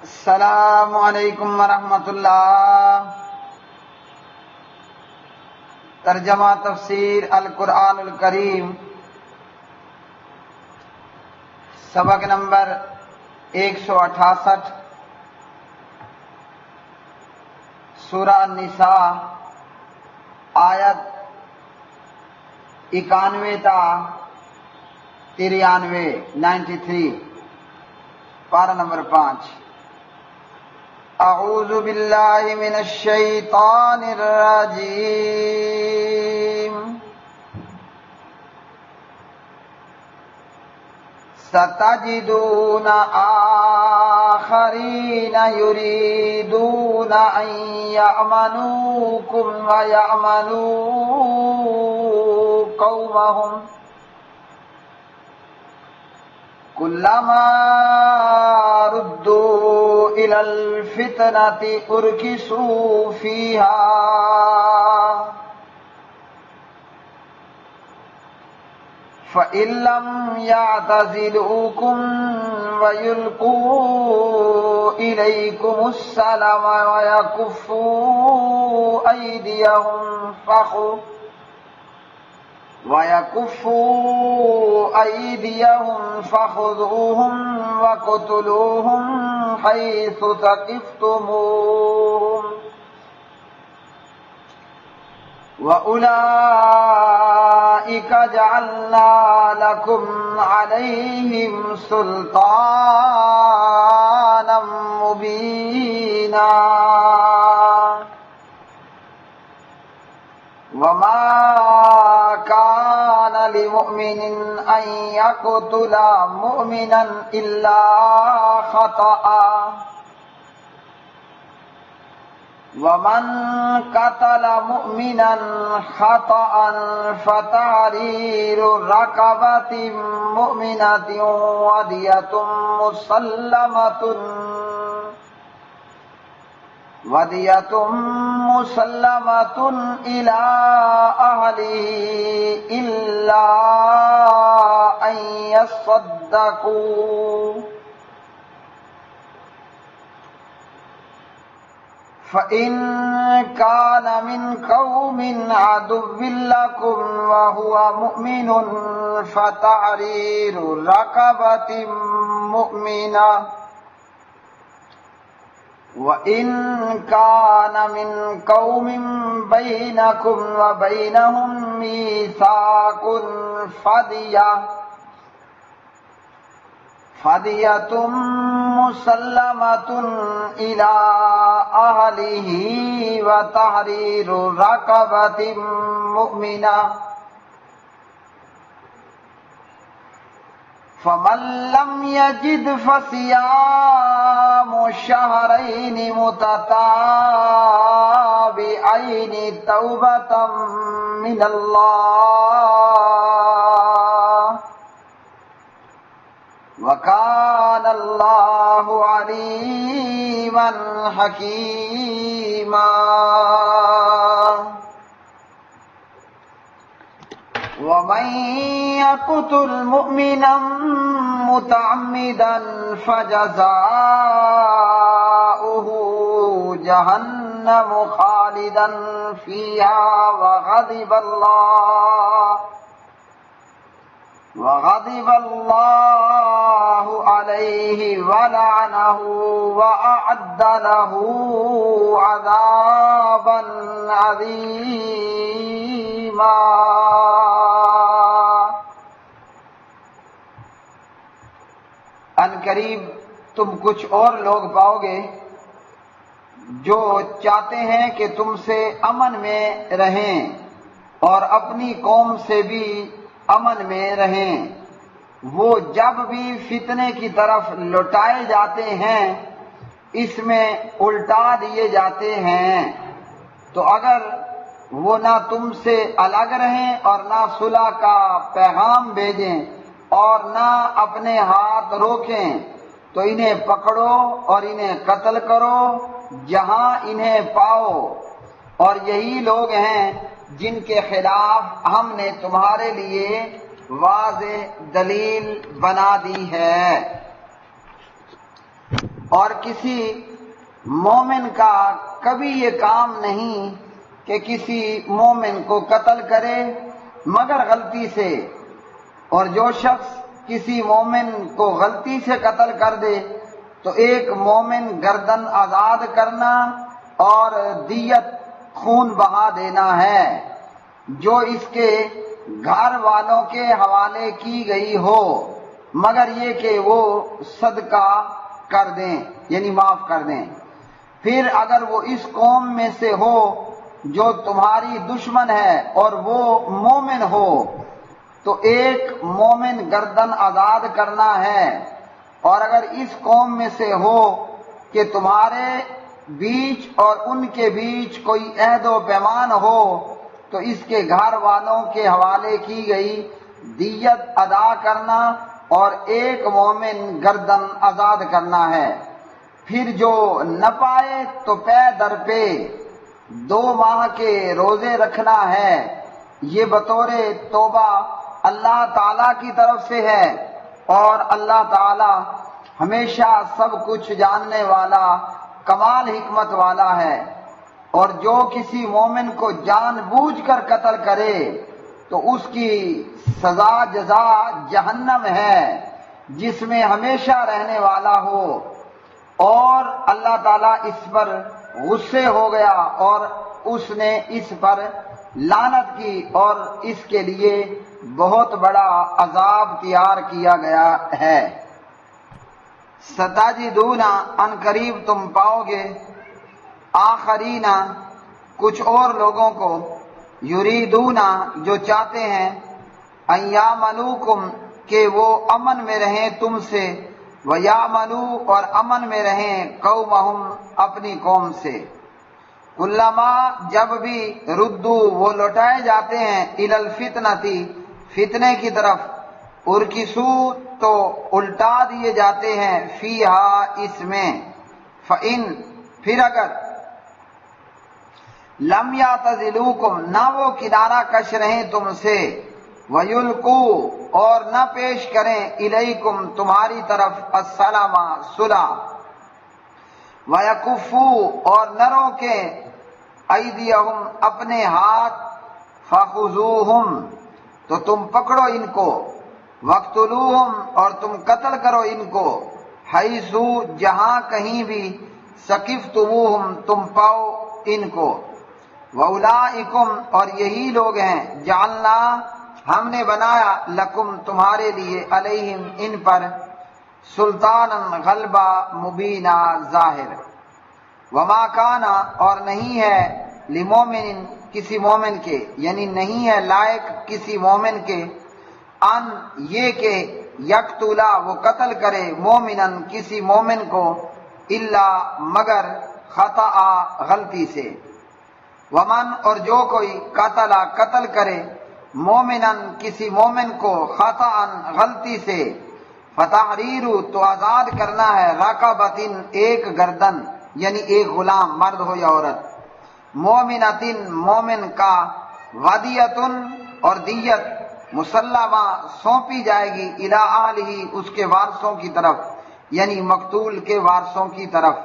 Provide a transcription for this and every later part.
السلام علیکم ورحمۃ اللہ۔ ترجمہ تفسیر القرآن الکریم، سبق نمبر 168، سورہ النساء، آیت 91 تا 93، 93، پارہ نمبر 5۔ اعوذ باللہ من الشیطان الرجیم۔ ستجدون آخرین یریدون ان یأمنوکم ویأمنوا قومهم کلما ردوا إلى الفتنة أركسوا فيها فإن لم يعتزلوكم ويلقوا إليكم السلام ويكفوا أيديهم فخذوهم وقتلوهم حيث ثقفتموهم وأولئك جعلنا لكم عليهم سلطانا مبينا وما كان لمؤمن أن يقتل مؤمنا إلا خطأ ومن قتل مؤمنا خطأ فتحرير رقبة مؤمنة ودية مسلمة إلى أهله إلا أن يصدقوا فإن كان من قوم عدو لكم وهو مؤمن فتحرير رقبة مؤمنة وإن كان من قوم بينكم وبينهم ميثاق فدية مسلمة إلى أهله وتحرير رقبة مؤمنة فمن لم يجد فصيام شهرين متتابعين توبة من الله وكان الله عليما حكيما۔ ومن يقتل مؤمنا متعمدا فجزاؤه جهنم خالدا فيها وغضب الله عليه ولعنه وأعد له عذابا عظيما۔ ان قریب تم کچھ اور لوگ پاؤ گے جو چاہتے ہیں کہ تم سے امن میں رہیں اور اپنی قوم سے بھی امن میں رہیں۔ وہ جب بھی فتنے کی طرف لوٹائے جاتے ہیں اس میں الٹا دیے جاتے ہیں، تو اگر وہ نہ تم سے الگ رہیں اور نہ صلح کا پیغام بھیجیں اور نہ اپنے ہاتھ روکیں تو انہیں پکڑو اور انہیں قتل کرو جہاں انہیں پاؤ، اور یہی لوگ ہیں جن کے خلاف ہم نے تمہارے لیے واضح دلیل بنا دی ہے۔ اور کسی مومن کا کبھی یہ کام نہیں کہ کسی مومن کو قتل کرے مگر غلطی سے، اور جو شخص کسی مومن کو غلطی سے قتل کر دے تو ایک مومن گردن آزاد کرنا اور دیت خون بہا دینا ہے جو اس کے گھر والوں کے حوالے کی گئی ہو، مگر یہ کہ وہ صدقہ کر دیں یعنی معاف کر دیں۔ پھر اگر وہ اس قوم میں سے ہو جو تمہاری دشمن ہے اور وہ مومن ہو تو ایک مومن گردن آزاد کرنا ہے، اور اگر اس قوم میں سے ہو کہ تمہارے بیچ اور ان کے بیچ کوئی عہد و پیمان ہو تو اس کے گھر والوں کے حوالے کی گئی دیت ادا کرنا اور ایک مومن گردن آزاد کرنا ہے۔ پھر جو نہ پائے تو پے در پے 2 ماہ کے روزے رکھنا ہے، یہ بطور توبہ اللہ تعالی کی طرف سے ہے، اور اللہ تعالی ہمیشہ سب کچھ جاننے والا کمال حکمت والا ہے۔ اور جو کسی مومن کو جان بوجھ کر قتل کرے تو اس کی سزا جزا جہنم ہے جس میں ہمیشہ رہنے والا ہو، اور اللہ تعالیٰ اس پر غصے ہو گیا اور اس نے اس پر لعنت کی اور اس کے لیے بہت بڑا عذاب تیار کیا گیا ہے۔ ستجدون ان قریب تم پاؤ گے آخرین کچھ اور لوگوں کو یریدون جو چاہتے ہیں ان یامنوکم کہ وہ امن میں رہیں تم سے، ویامنوا اور امن میں رہیں قومہم اپنی قوم سے، کلما جب بھی ردو وہ لوٹائے جاتے ہیں الی الفتنتی فتنے کی طرف، ارکسو تو الٹا دیے جاتے ہیں فیہا اس میں، فإن پھر اگر لم یعتزلوکم نہ وہ کنارہ کش رہیں تم سے، ویلقو اور نہ پیش کریں الیکم تمہاری طرف السلام صلح، ویکفو اور نہ روکیں ایدیہم اپنے ہاتھ، فخذوہم تو تم پکڑو ان کو، وقتلوہم اور تم قتل کرو ان کو، حیثو جہاں کہیں بھی ثقفتموہم تم پاؤ ان کو، وَأُولَئِكُمْ اور یہی لوگ ہیں جعلنا ہم نے بنایا لکم تمہارے لیے علیہم ان پر سلطانا غلبہ مبینہ ظاہر، وما کانا اور نہیں ہے لمومن کسی مومن کے یعنی نہیں ہے لائق کسی مومن کے ان یہ کہ یقتلا وہ قتل کرے مومنن کسی مومن کو الا مگر خطأ غلطی سے، ومن اور جو کوئی قتل کرے مومنن کسی مومن کو خطأ غلطی سے، فتحریر تو آزاد کرنا ہے رقبۃ ایک گردن یعنی ایک غلام مرد ہو یا عورت، مومنۃ مومن کا، ودیۃ اور دیت، مسلمہ سونپی جائے گی الی اہلہ اس کے وارثوں کی طرف یعنی مقتول کے وارثوں کی طرف،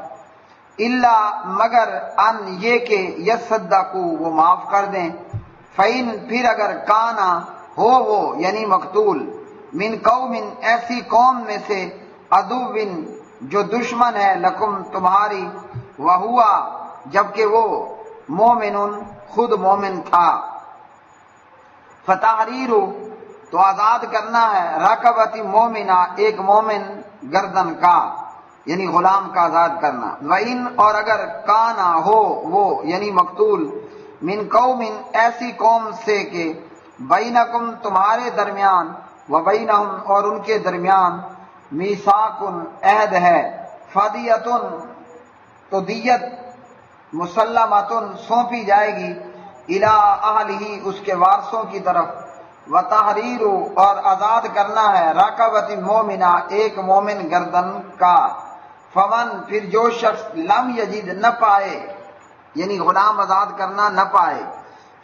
الا مگر ان یہ کہ یصدقوا وہ معاف کر دیں، فإن پھر اگر کانا ہو وہ یعنی مقتول، من قوم ایسی قوم میں سے، عدوٍ جو دشمن ہے، لکم تمہاری، وہوا جبکہ وہ مومن خود مومن تھا، فتحریر تو آزاد کرنا ہے رقبۃ مومنہ ایک مومن گردن کا یعنی غلام کا آزاد کرنا، وَإِنْ اور اگر کانا ہو وہ یعنی مقتول، من قوم ایسی قوم سے کہ بینکم تمہارے درمیان، وبینہم اور ان کے درمیان، میثاق عہد ہے، فدیۃ تو دیت، مسلمۃ سونپی جائے گی الی اہلہ اس کے وارثوں کی طرف، وتحریر اور آزاد کرنا ہے رقبۃ مومنہ ایک مومن گردن کا، فمن پھر جو شخص لم یجد نہ پائے یعنی غلام آزاد کرنا نہ پائے،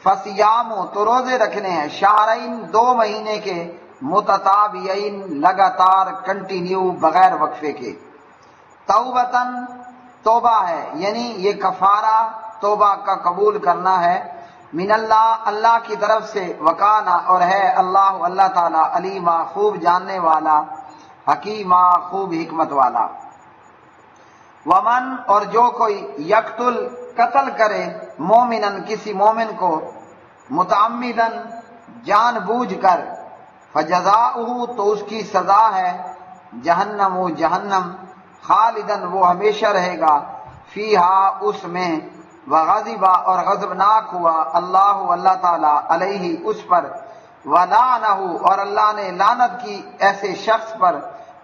فصیام تو روزے رکھنے ہیں، شہرین 2 مہینے کے، متتابعین لگاتار کنٹینیو بغیر وقفے کے، توبتن توبہ ہے، یعنی یہ کفارہ توبہ کا قبول کرنا ہے، من اللہ کی طرف سے، وکانا اور ہے اللہ تعالی علیما خوب جاننے والا، حکیمہ خوب حکمت والا۔ ومن اور جو کوئی یقتل قتل کرے مومنن کسی مومن کو، متعمدن جان بوجھ کر، فجزاؤہ تو اس کی سزا ہے جہنم جہنم، خالدن وہ ہمیشہ رہے گا، فیہا اس میں، وغضبا اور غضبناک ہوا اللہ تعالی علیہ اس پر، ولعنہ اور اللہ نے لعنت کی ایسے شخص پر،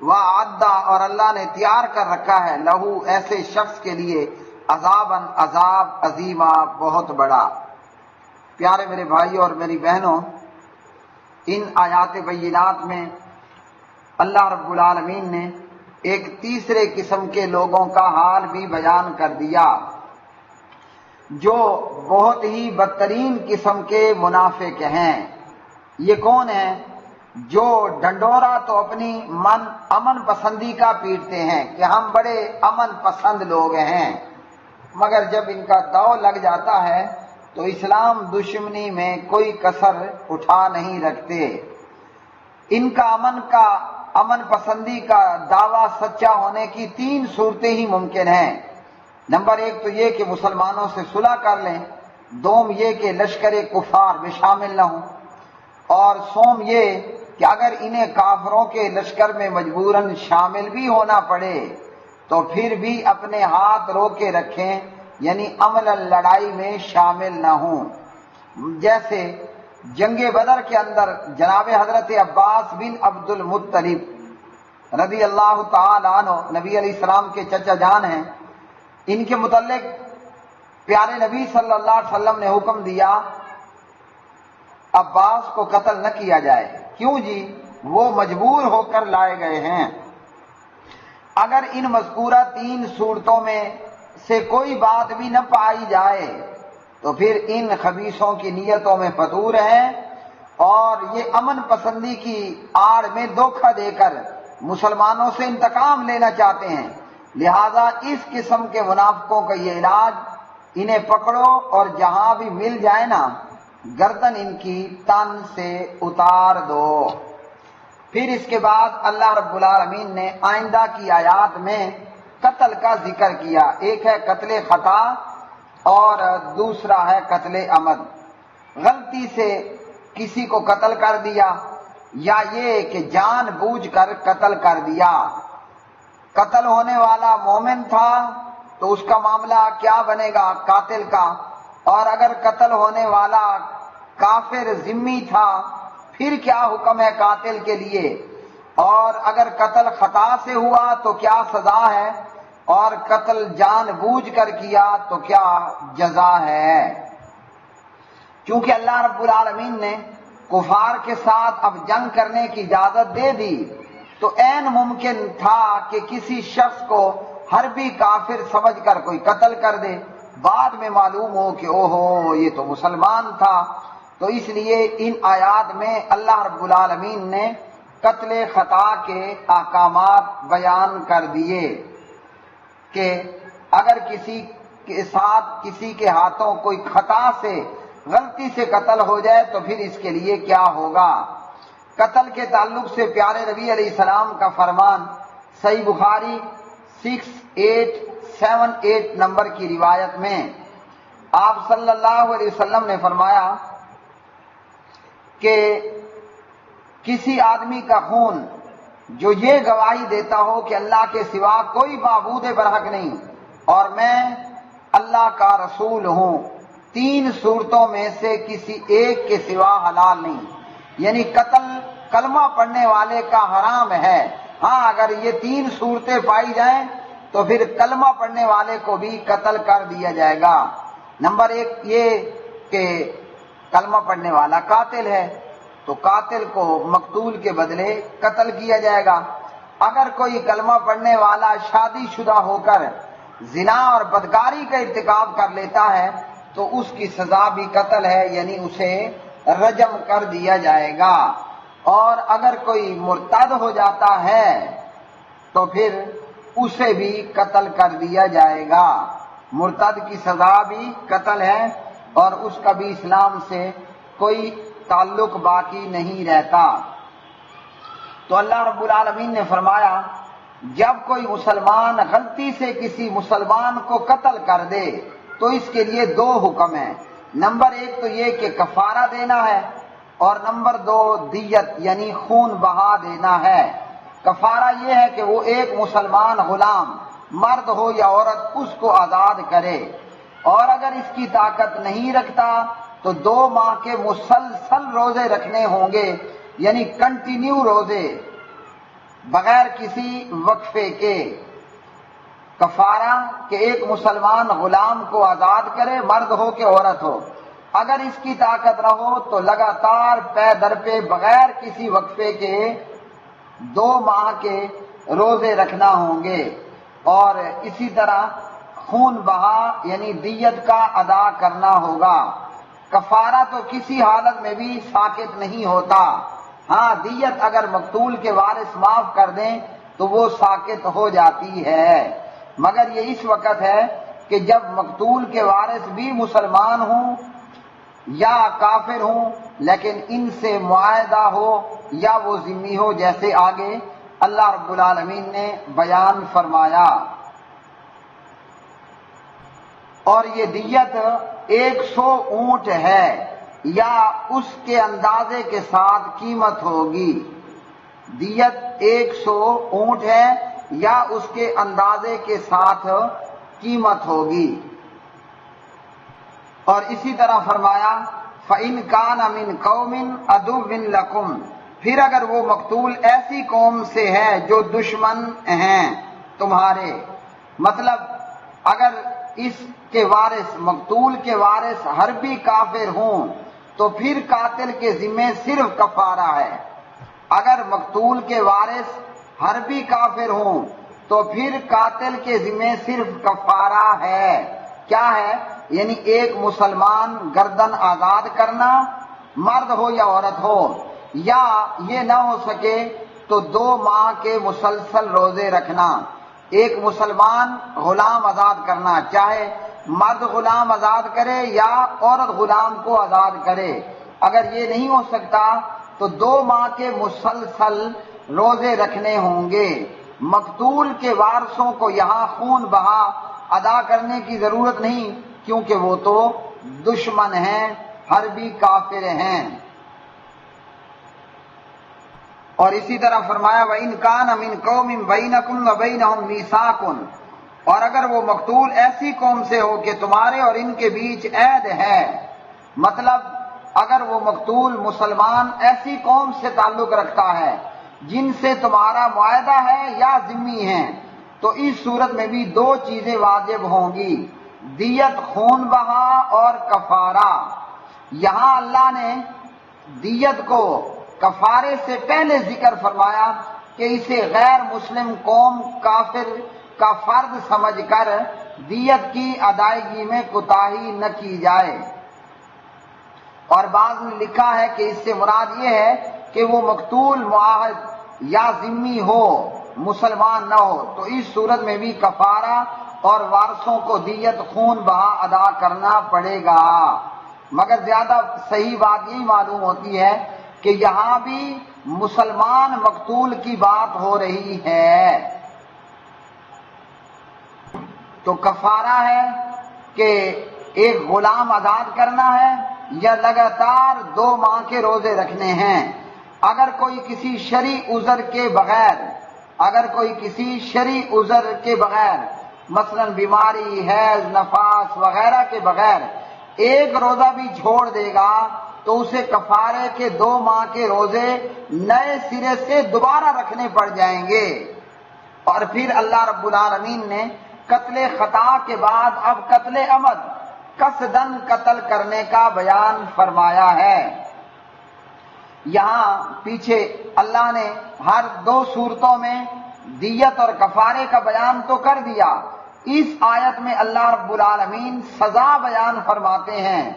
وعدہ اور اللہ نے تیار کر رکھا ہے لہو ایسے شخص کے لیے عذاباً عذاب عظیمہ بہت بڑا۔ پیارے میرے بھائی اور میری بہنوں، ان آیات بینات میں اللہ رب العالمین نے ایک تیسرے قسم کے لوگوں کا حال بھی بیان کر دیا، جو بہت ہی بدترین قسم کے منافق ہیں۔ یہ کون ہیں؟ جو ڈنڈورا تو اپنی امن پسندی کا پیٹتے ہیں کہ ہم بڑے امن پسند لوگ ہیں، مگر جب ان کا داؤ لگ جاتا ہے تو اسلام دشمنی میں کوئی کسر اٹھا نہیں رکھتے۔ ان کا امن پسندی کا دعویٰ سچا ہونے کی 3 صورتیں ہی ممکن ہیں۔ نمبر 1 تو یہ کہ مسلمانوں سے صلح کر لیں، دوم یہ کہ لشکر کفار میں شامل نہ ہوں، اور سوم یہ کہ اگر انہیں کافروں کے لشکر میں مجبوراً شامل بھی ہونا پڑے تو پھر بھی اپنے ہاتھ روکے رکھیں، یعنی عملاً لڑائی میں شامل نہ ہوں۔ جیسے جنگ بدر کے اندر جناب حضرت عباس بن عبد المطلب رضی اللہ تعالی عنہ نبی علیہ السلام کے چچا جان ہیں، ان کے متعلق پیارے نبی صلی اللہ علیہ وسلم نے حکم دیا عباس کو قتل نہ کیا جائے۔ کیوں جی؟ وہ مجبور ہو کر لائے گئے ہیں۔ اگر ان مذکورہ 3 صورتوں میں سے کوئی بات بھی نہ پائی جائے تو پھر ان خبیثوں کی نیتوں میں فتور ہیں اور یہ امن پسندی کی آڑ میں دھوکہ دے کر مسلمانوں سے انتقام لینا چاہتے ہیں۔ لہذا اس قسم کے منافقوں کا یہ علاج، انہیں پکڑو اور جہاں بھی مل جائے نا، گردن ان کی تن سے اتار دو۔ پھر اس کے بعد اللہ رب العالمین نے آئندہ کی آیات میں قتل کا ذکر کیا۔ ایک ہے قتل خطا اور دوسرا ہے قتل عمد۔ غلطی سے کسی کو قتل کر دیا یا یہ کہ جان بوجھ کر قتل کر دیا۔ قتل ہونے والا مومن تھا تو اس کا معاملہ کیا بنے گا قاتل کا، اور اگر قتل ہونے والا کافر ذمی تھا پھر کیا حکم ہے قاتل کے لیے، اور اگر قتل خطا سے ہوا تو کیا سزا ہے، اور قتل جان بوجھ کر کیا تو کیا جزا ہے۔ چونکہ اللہ رب العالمین نے کفار کے ساتھ اب جنگ کرنے کی اجازت دے دی تو عین ممکن تھا کہ کسی شخص کو حربی کافر سمجھ کر کوئی قتل کر دے، بعد میں معلوم ہو کہ اوہو یہ تو مسلمان تھا۔ تو اس لیے ان آیات میں اللہ رب العالمین نے قتل خطا کے احکامات بیان کر دیے کہ اگر کسی کے ساتھ کسی کے ہاتھوں کوئی خطا سے غلطی سے قتل ہو جائے تو پھر اس کے لیے کیا ہوگا۔ قتل کے تعلق سے پیارے نبی علیہ السلام کا فرمان صحیح بخاری 6878 نمبر کی روایت میں آپ صلی اللہ علیہ وسلم نے فرمایا کہ کسی آدمی کا خون جو یہ گواہی دیتا ہو کہ اللہ کے سوا کوئی معبود برحق نہیں اور میں اللہ کا رسول ہوں، 3 صورتوں میں سے کسی ایک کے سوا حلال نہیں، یعنی قتل کلمہ پڑھنے والے کا حرام ہے۔ ہاں اگر یہ 3 صورتیں پائی جائیں تو پھر کلمہ پڑھنے والے کو بھی قتل کر دیا جائے گا۔ نمبر 1 یہ کہ کلمہ پڑھنے والا قاتل ہے تو قاتل کو مقتول کے بدلے قتل کیا جائے گا۔ اگر کوئی کلمہ پڑھنے والا شادی شدہ ہو کر زنا اور بدکاری کا ارتکاب کر لیتا ہے تو اس کی سزا بھی قتل ہے، یعنی اسے رجم کر دیا جائے گا۔ اور اگر کوئی مرتد ہو جاتا ہے تو پھر اسے بھی قتل کر دیا جائے گا۔ مرتد کی سزا بھی قتل ہے اور اس کا بھی اسلام سے کوئی تعلق باقی نہیں رہتا۔ تو اللہ رب العالمین نے فرمایا جب کوئی مسلمان غلطی سے کسی مسلمان کو قتل کر دے تو اس کے لیے دو حکم ہیں۔ نمبر ایک تو یہ کہ کفارہ دینا ہے اور نمبر دو دیت یعنی خون بہا دینا ہے۔ کفارہ یہ ہے کہ وہ ایک مسلمان غلام مرد ہو یا عورت اس کو آزاد کرے، اور اگر اس کی طاقت نہیں رکھتا تو 2 ماہ کے مسلسل روزے رکھنے ہوں گے، یعنی کنٹینیو روزے بغیر کسی وقفے کے۔ کفارہ کہ ایک مسلمان غلام کو آزاد کرے، مرد ہو کہ عورت ہو، اگر اس کی طاقت نہ ہو تو لگاتار پے در پہ بغیر کسی وقفے کے 2 ماہ کے روزے رکھنا ہوں گے، اور اسی طرح خون بہا یعنی دیت کا ادا کرنا ہوگا۔ کفارہ تو کسی حالت میں بھی ساقط نہیں ہوتا، ہاں دیت اگر مقتول کے وارث معاف کر دیں تو وہ ساقط ہو جاتی ہے، مگر یہ اس وقت ہے کہ جب مقتول کے وارث بھی مسلمان ہوں یا کافر ہوں، لیکن ان سے معاہدہ ہو یا وہ ذمہ ہو، جیسے آگے اللہ رب العالمین نے بیان فرمایا۔ اور یہ دیت 100 اونٹ ہے یا اس کے اندازے کے ساتھ قیمت ہوگی۔ دیت 100 اونٹ ہے یا اس کے اندازے کے ساتھ قیمت ہوگی۔ اور اسی طرح فرمایا فَإِنْ كَانَ مِنْ قَوْمٍ عَدُوٍّ لَكُمْ، پھر اگر وہ مقتول ایسی قوم سے ہے جو دشمن ہیں تمہارے، مطلب اگر اس کے وارث مقتول کے وارث حربی کافر ہوں تو پھر قاتل کے ذمے صرف کفارہ ہے۔ اگر مقتول کے وارث حربی کافر ہوں تو پھر قاتل کے ذمے صرف کفارہ ہے۔ کیا ہے؟ یعنی ایک مسلمان گردن آزاد کرنا، مرد ہو یا عورت ہو، یا یہ نہ ہو سکے تو 2 ماہ کے مسلسل روزے رکھنا۔ ایک مسلمان غلام آزاد کرنا، چاہے مرد غلام آزاد کرے یا عورت غلام کو آزاد کرے۔ اگر یہ نہیں ہو سکتا تو 2 ماہ کے مسلسل روزے رکھنے ہوں گے۔ مقتول کے وارثوں کو یہاں خون بہا ادا کرنے کی ضرورت نہیں، کیونکہ وہ تو دشمن ہیں، حربی کافر ہیں۔ اور اسی طرح فرمایا وَإِنْ كَانَ مِنْ قَوْمٍ بَيْنَكُمْ وَبَيْنَهُمْ مِيثَاقٌ، اور اگر وہ مقتول ایسی قوم سے ہو کہ تمہارے اور ان کے بیچ عہد ہے، مطلب اگر وہ مقتول مسلمان ایسی قوم سے تعلق رکھتا ہے جن سے تمہارا معاہدہ ہے یا ذمی ہیں، تو اس صورت میں بھی 2 چیزیں واجب ہوں گی، دیت خون بہا اور کفارہ۔ یہاں اللہ نے دیت کو کفارے سے پہلے ذکر فرمایا کہ اسے غیر مسلم قوم کافر کا فرض سمجھ کر دیت کی ادائیگی میں کوتاہی نہ کی جائے۔ اور بعض نے لکھا ہے کہ اس سے مراد یہ ہے کہ وہ مقتول معاہد یا ذمی ہو، مسلمان نہ ہو، تو اس صورت میں بھی کفارہ اور وارثوں کو دیت خون بہا ادا کرنا پڑے گا۔ مگر زیادہ صحیح بات یہی معلوم ہوتی ہے کہ یہاں بھی مسلمان مقتول کی بات ہو رہی ہے۔ تو کفارہ ہے کہ ایک غلام آزاد کرنا ہے یا لگاتار 2 ماہ کے روزے رکھنے ہیں۔ اگر کوئی کسی شرعی عذر کے بغیر مثلا بیماری، حیض، نفاس وغیرہ کے بغیر ایک روزہ بھی چھوڑ دے گا تو اسے کفارے کے 2 ماہ کے روزے نئے سرے سے دوبارہ رکھنے پڑ جائیں گے۔ اور پھر اللہ رب العالمین نے قتل خطا کے بعد اب قتل عمد، قصدن قتل کرنے کا بیان فرمایا ہے۔ یہاں پیچھے اللہ نے ہر 2 صورتوں میں دیت اور کفارے کا بیان تو کر دیا، اس آیت میں اللہ رب العالمین سزا بیان فرماتے ہیں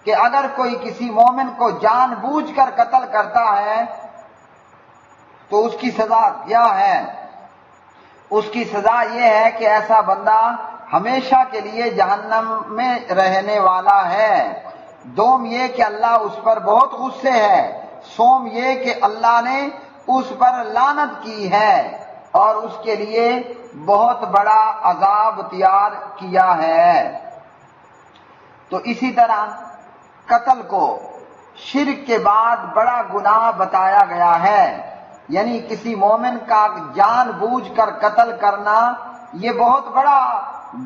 کہ اگر کوئی کسی مومن کو جان بوجھ کر قتل کرتا ہے تو اس کی سزا کیا ہے۔ اس کی سزا یہ ہے کہ ایسا بندہ ہمیشہ کے لیے جہنم میں رہنے والا ہے۔ دوم یہ کہ اللہ اس پر بہت غصے ہے۔ سوم یہ کہ اللہ نے اس پر لعنت کی ہے اور اس کے لیے بہت بڑا عذاب تیار کیا ہے۔ تو اسی طرح قتل کو شرک کے بعد بڑا گناہ بتایا گیا ہے، یعنی کسی مومن کا جان بوجھ کر قتل کرنا یہ بہت بڑا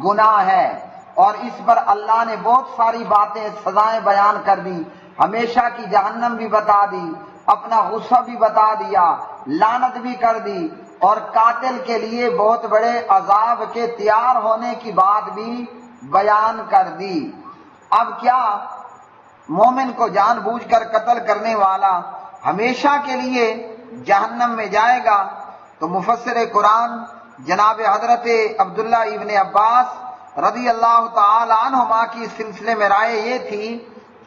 گناہ ہے، اور اس پر اللہ نے بہت ساری باتیں سزائیں بیان کر دی، ہمیشہ کی جہنم بھی بتا دی، اپنا غصہ بھی بتا دیا، لعنت بھی کر دی، اور قاتل کے لیے بہت بڑے عذاب کے تیار ہونے کی بات بھی بیان کر دی۔ اب کیا مومن کو جان بوجھ کر قتل کرنے والا ہمیشہ کے لیے جہنم میں جائے گا؟ تو مفسر قرآن جناب حضرت عبداللہ ابن عباس رضی اللہ تعالی عنہما کی سلسلے میں رائے یہ تھی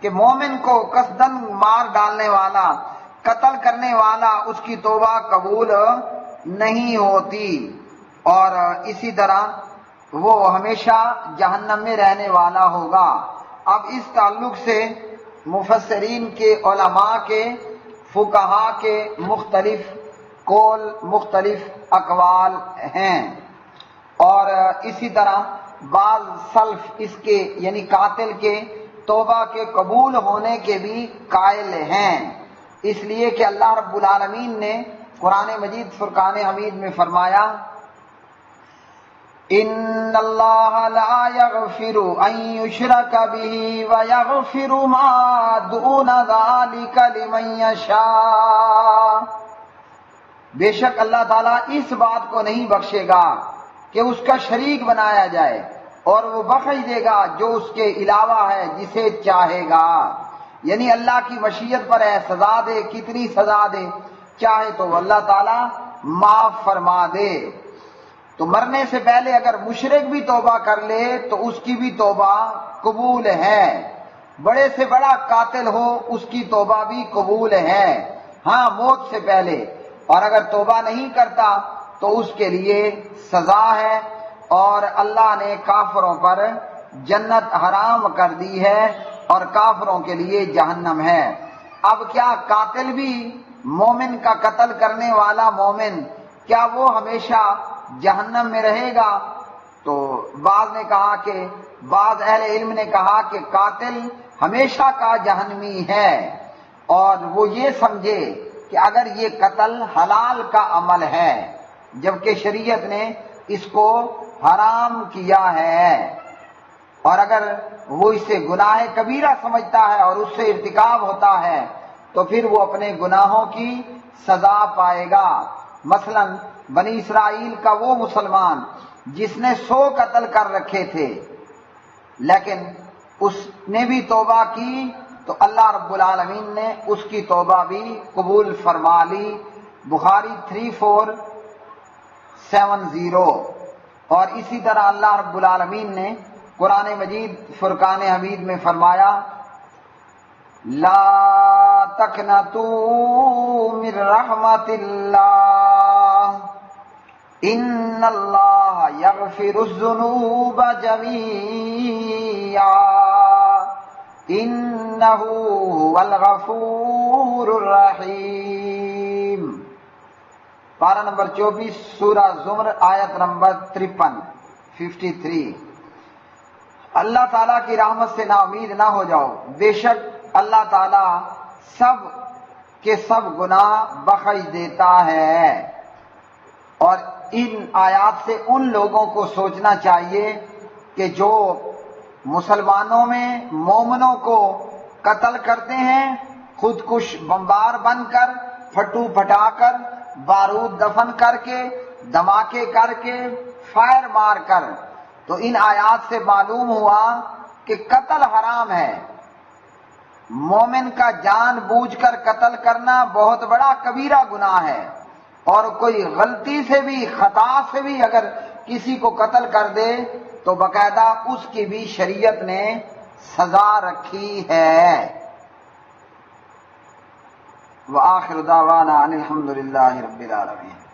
کہ مومن کو قصدن مار ڈالنے والا، قتل کرنے والا، اس کی توبہ قبول نہیں ہوتی، اور اسی طرح وہ ہمیشہ جہنم میں رہنے والا ہوگا۔ اب اس تعلق سے مفسرین کے، علماء کے، فقہاء کے مختلف قول، مختلف اقوال ہیں، اور اسی طرح بعض سلف اس کے یعنی قاتل کے توبہ کے قبول ہونے کے بھی قائل ہیں، اس لیے کہ اللہ رب العالمین نے قرآن مجید فرقان حمید میں فرمایا ان اللہ لا یغفر ان یشرک بہ ویغفر ما دون ذلک لمن یشاء، بے شک اللہ تعالیٰ اس بات کو نہیں بخشے گا کہ اس کا شریک بنایا جائے، اور وہ بخش دے گا جو اس کے علاوہ ہے جسے چاہے گا، یعنی اللہ کی مشیت پر ہے، سزا دے کتنی سزا دے، چاہے تو اللہ تعالیٰ معاف فرما دے۔ تو مرنے سے پہلے اگر مشرک بھی توبہ کر لے تو اس کی بھی توبہ قبول ہے، بڑے سے بڑا قاتل ہو اس کی توبہ بھی قبول ہے، ہاں موت سے پہلے، اور اگر توبہ نہیں کرتا تو اس کے لیے سزا ہے، اور اللہ نے کافروں پر جنت حرام کر دی ہے اور کافروں کے لیے جہنم ہے۔ اب کیا قاتل بھی مومن کا قتل کرنے والا مومن کیا وہ ہمیشہ جہنم میں رہے گا؟ تو بعض نے کہا کہ بعض اہل علم نے کہا کہ قاتل ہمیشہ کا جہنمی ہے، اور وہ یہ سمجھے کہ اگر یہ قتل حلال کا عمل ہے جبکہ شریعت نے اس کو حرام کیا ہے، اور اگر وہ اسے گناہ کبیرہ سمجھتا ہے اور اس سے ارتکاب ہوتا ہے تو پھر وہ اپنے گناہوں کی سزا پائے گا۔ مثلا بنی اسرائیل کا وہ مسلمان جس نے 100 قتل کر رکھے تھے لیکن اس نے بھی توبہ کی تو اللہ رب العالمین نے اس کی توبہ بھی قبول فرما لی، بخاری 3470۔ اور اسی طرح اللہ رب العالمین نے قرآن مجید فرقان حمید میں فرمایا لا تقنطوا من رحمت اللہ ان اللہ یغفر الذنوب جمیعا انہ هو الغفور الرحیم۔ پارہ نمبر 24 سورہ زمر آیت نمبر 53۔ اللہ تعالیٰ کی رحمت سے نا امید نہ ہو جاؤ، بے شک اللہ تعالیٰ سب کے سب گناہ بخش دیتا ہے۔ اور ان آیات سے ان لوگوں کو سوچنا چاہیے کہ جو مسلمانوں میں مومنوں کو قتل کرتے ہیں، خودکش بمبار بن کر، پھٹو پھٹا کر، بارود دفن کر کے، دھماکے کر کے، فائر مار کر، تو ان آیات سے معلوم ہوا کہ قتل حرام ہے۔ مومن کا جان بوجھ کر قتل کرنا بہت بڑا کبیرہ گناہ ہے، اور کوئی غلطی سے بھی، خطا سے بھی اگر کسی کو قتل کر دے تو باقاعدہ اس کی بھی شریعت نے سزا رکھی ہے۔ وآخر دعوانا ان الحمد للہ رب العالمین۔